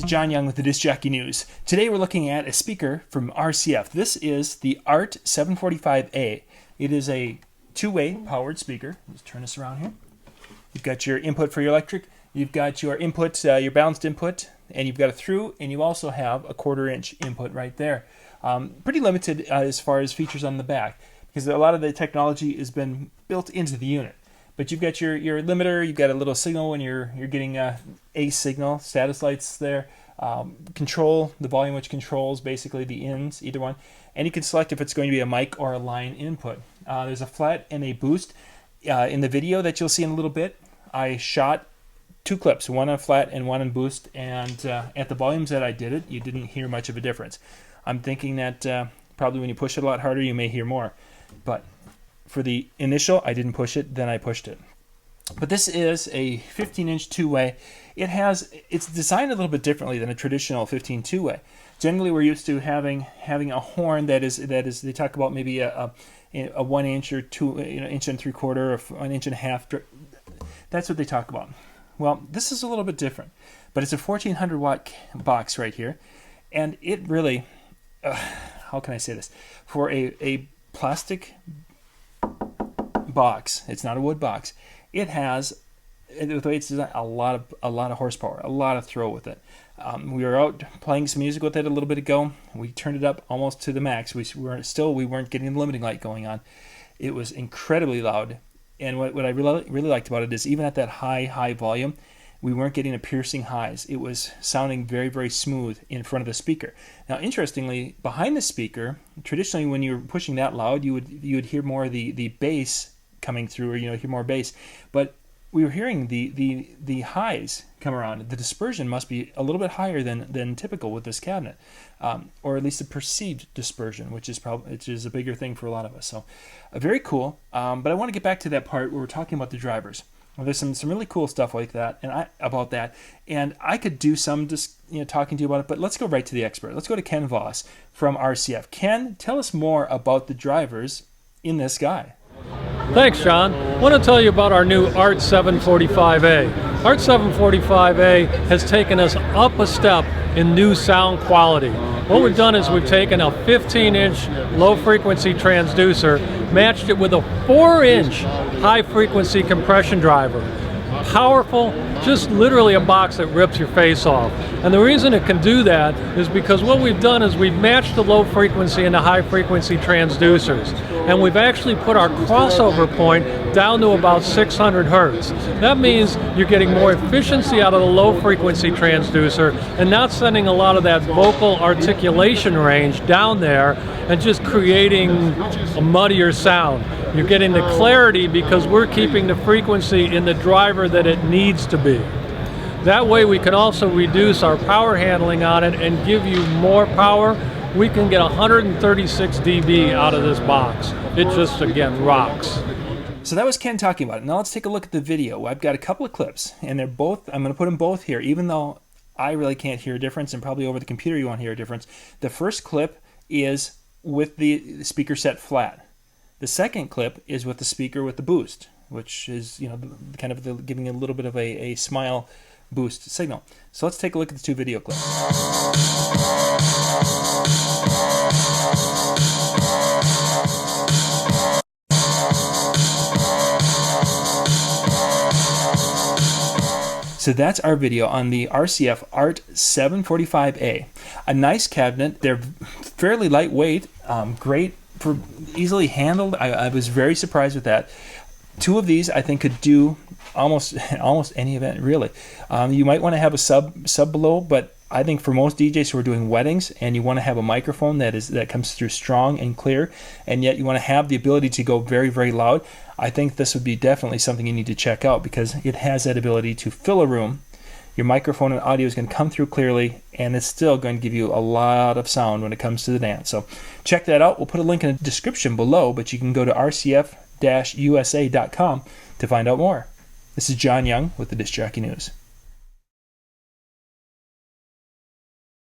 John Young with the Disc Jockey News. Today we're looking at a speaker from RCF. This is the ART 745A. It is a two-way powered speaker. Let's turn this around here. You've got your input for your electric, you've got your input, your balanced input, and you've got a through, and you also have a 1/4 inch input right there. Pretty limited as far as features on the back, because a lot of the technology has been built into the unit. But you've got your limiter, you've got a little signal when you're getting a signal, status lights there, control, the volume which controls basically the ins, either one. And you can select if it's going to be a mic or a line input. There's a flat and a boost. In the video that you'll see in a little bit, I shot 2 clips, one on flat and one on boost, and at the volumes that I did it, you didn't hear much of a difference. I'm thinking that probably when you push it a lot harder, you may hear more. But for the initial, I didn't push it, then I pushed it. But this is a 15-inch two-way. It's designed a little bit differently than a traditional 15 two-way. Generally, we're used to having a horn that is. They talk about maybe a 1 inch or 2 inch and 3/4 or 1 1/2 inch. That's what they talk about. Well, this is a little bit different, but it's a 1400 watt box right here, and it really, how can I say this? For a plastic box, it's not a wood box. It has, the way it's designed, a lot of horsepower, a lot of throw with it. We were out playing some music with it a little bit ago. We turned it up almost to the max. We weren't getting the limiting light going on. It was incredibly loud. And what I really liked about it is even at that high volume, we weren't getting the piercing highs. It was sounding very, very smooth in front of the speaker. Now, interestingly, behind the speaker, traditionally when you were pushing that loud, you would hear more of the bass coming through, or hear more bass. But we were hearing the highs come around. The dispersion must be a little bit higher than typical with this cabinet, or at least the perceived dispersion, which is a bigger thing for a lot of us. So, very cool. But I want to get back to that part where we're talking about the drivers. Well, there's some really cool stuff like that, and I could do some just talking to you about it. But let's go right to the expert. Let's go to Ken Voss from RCF. Ken, tell us more about the drivers in this guy. Thanks, John. I want to tell you about our new ART 745A. ART 745A has taken us up a step in new sound quality. What we've done is we've taken a 15-inch low-frequency transducer, matched it with a 4-inch high-frequency compression driver. Powerful, just literally a box that rips your face off. And the reason it can do that is because what we've done is we've matched the low frequency and the high frequency transducers. And we've actually put our crossover point down to about 600 hertz. That means you're getting more efficiency out of the low frequency transducer and not sending a lot of that vocal articulation range down there and just creating a muddier sound. You're getting the clarity because we're keeping the frequency in the driver that it needs to be. That way we can also reduce our power handling on it and give you more power. We can get 136 dB out of this box. It just, again, rocks. So that was Ken talking about it. Now let's take a look at the video. I've got a couple of clips, and I'm going to put them both here, even though I really can't hear a difference, and probably over the computer you won't hear a difference. The first clip is with the speaker set flat. The second clip is with the speaker with the boost, which is kind of giving a little bit of a smile boost signal. So let's take a look at the 2 video clips. So that's our video on the RCF ART 745A. A nice cabinet. They're fairly lightweight, great for easily handled. I was very surprised with that. 2 of these I think could do almost any event, really. You might want to have a sub below, but I think for most DJs who are doing weddings and you want to have a microphone that comes through strong and clear, and yet you want to have the ability to go very, very loud, I think this would be definitely something you need to check out because it has that ability to fill a room. Your microphone and audio is going to come through clearly, and it's still going to give you a lot of sound when it comes to the dance. So check that out. We'll put a link in the description below, but you can go to rcf-usa.com to find out more. This is John Young with the Disc Jockey News.